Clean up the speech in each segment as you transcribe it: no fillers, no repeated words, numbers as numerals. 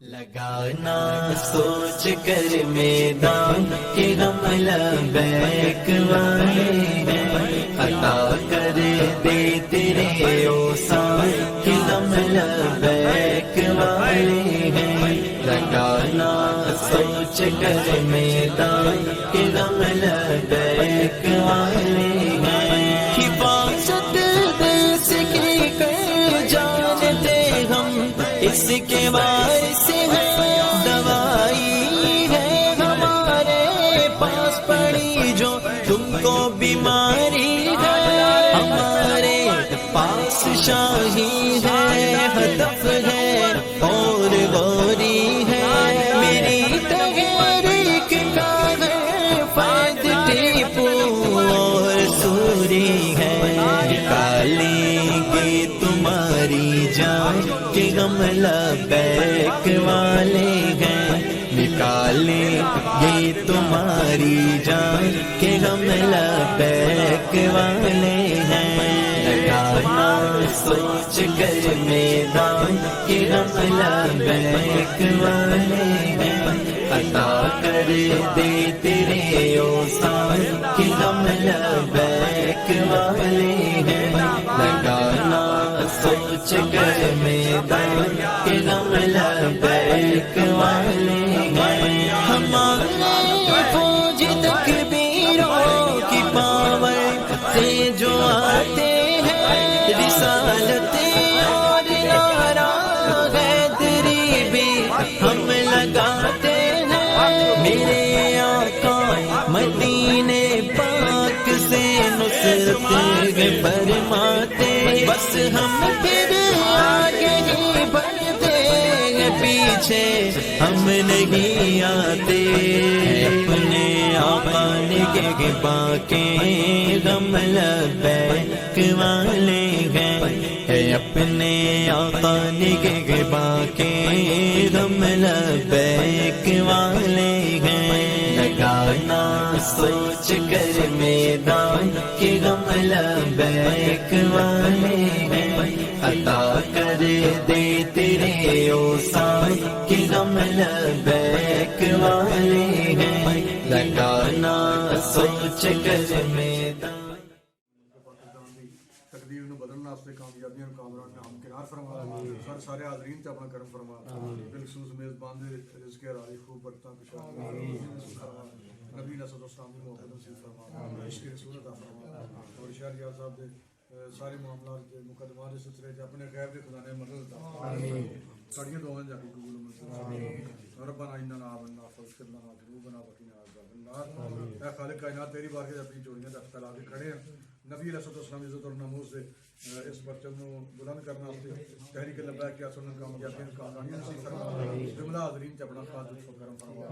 لگانا سوچ کر میدان کہ ہم لبیک والے ہیں، عطا کر دے تیرے اوصاف کہ ہم لبیک والے ہیں۔ لگانا سوچ کر میدان کہ ہم لبیک والے ہیں، حفاظت دیس کی کر جانتے ہم اس کے وارث ہیں، دوائی ہے ہمارے پاس پڑی جو تم کو بیماری ہے، ہمارے پاس شاہی ہے، ہدف ہے اور غوری ہے، میری تحریک کا ہے فائد ٹیپو اور سوری ہے، نکالیں گے تمہاری جان کہ ہم لبیک والے ہیں، نکالیں گے تمہاری جان کہ ہم لبیک والے ہیں۔ لگانا سوچ کر میدان کہ ہم لبیک والے ہیں، عطا کر دے تیرے اوصاف کہ ہم لبیک والے ہیں۔ لگانا سوچ کر میدان کہ ہم لبیک والے ہیں، ہمارے فوج تکبیروں کی پاور سے جو آتے ہیں، رسالت اور نعرہ حیدری بھی ہم لگاتے ہیں، میرے آقا مدینے پاک سے نصرت فرماتے، بس ہم پھر آگے ہی بڑھتے ہیں، پیچھے ہم نہیں آتے، اپنے آقا نگہ باقی ہم لبیک والے ہیں، اپنے آقا نگہ باقی ہم لبیک والے ہیں۔ لگانا سوچ کر میدان کہ ہم لبیک والے ہیں، عطا کر دے تیرے اوصاف کہ ہم لبیک والے ہیں۔ لگانا سوچ کر میدان تقدیر نو بدلنے واسطے کامیابیاں کامران نے ہمکنار فرما، سارے حاضرین تے اپنا کرم فرما، بالخصوص میزبان دے رزق راضی خوب برکتاں کشا فرما، نبی صلی اللہ علیہ وسلم کی محبت نصیب فرما، عشق رسول عطا فرما، اور شہریار صاحب دے سارے معاملات دے مقدمات دے سلسلے وچ اپنے غیب دے خزانے مدد عطا فرما، ساڈیاں دعاواں جا کے قبول منظور، ربنا اننا آمنا فاغفر لنا ذنوبنا وقنا عذاب النار۔ اے خالق کائنات تیری بارگاہ اپنی چوڑیاں دا پھیلا کے کھڑے ہیں، نبی علیہ السلام عزت اور ناموس سے اس پرچم کو بلند کرنا تحریک لبیک کیا سنن کامیابیاں کامیابیاں نصیب فرما، جملہ حاضرین تے اپنا خاص لطف و کرم فرما،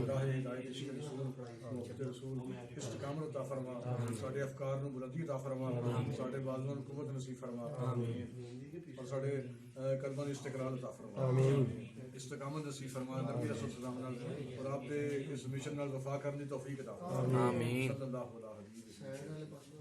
راہ ہدایت عشق رسول محبت رسول استقامت عطا فرما، ساڈے افکار نو بلندی عطا فرما، ساڈے بازواں نو قوت نصیب فرما، اور ساڈے قلباں نو استقرار عطا فرما، استقامت نصیب فرما، نبی علیہ السلام نال اور آپ دے اس مشن نال وفا کرنے دی توفیق عطا فرما، آمین صلی اللہ علیہ وسلم۔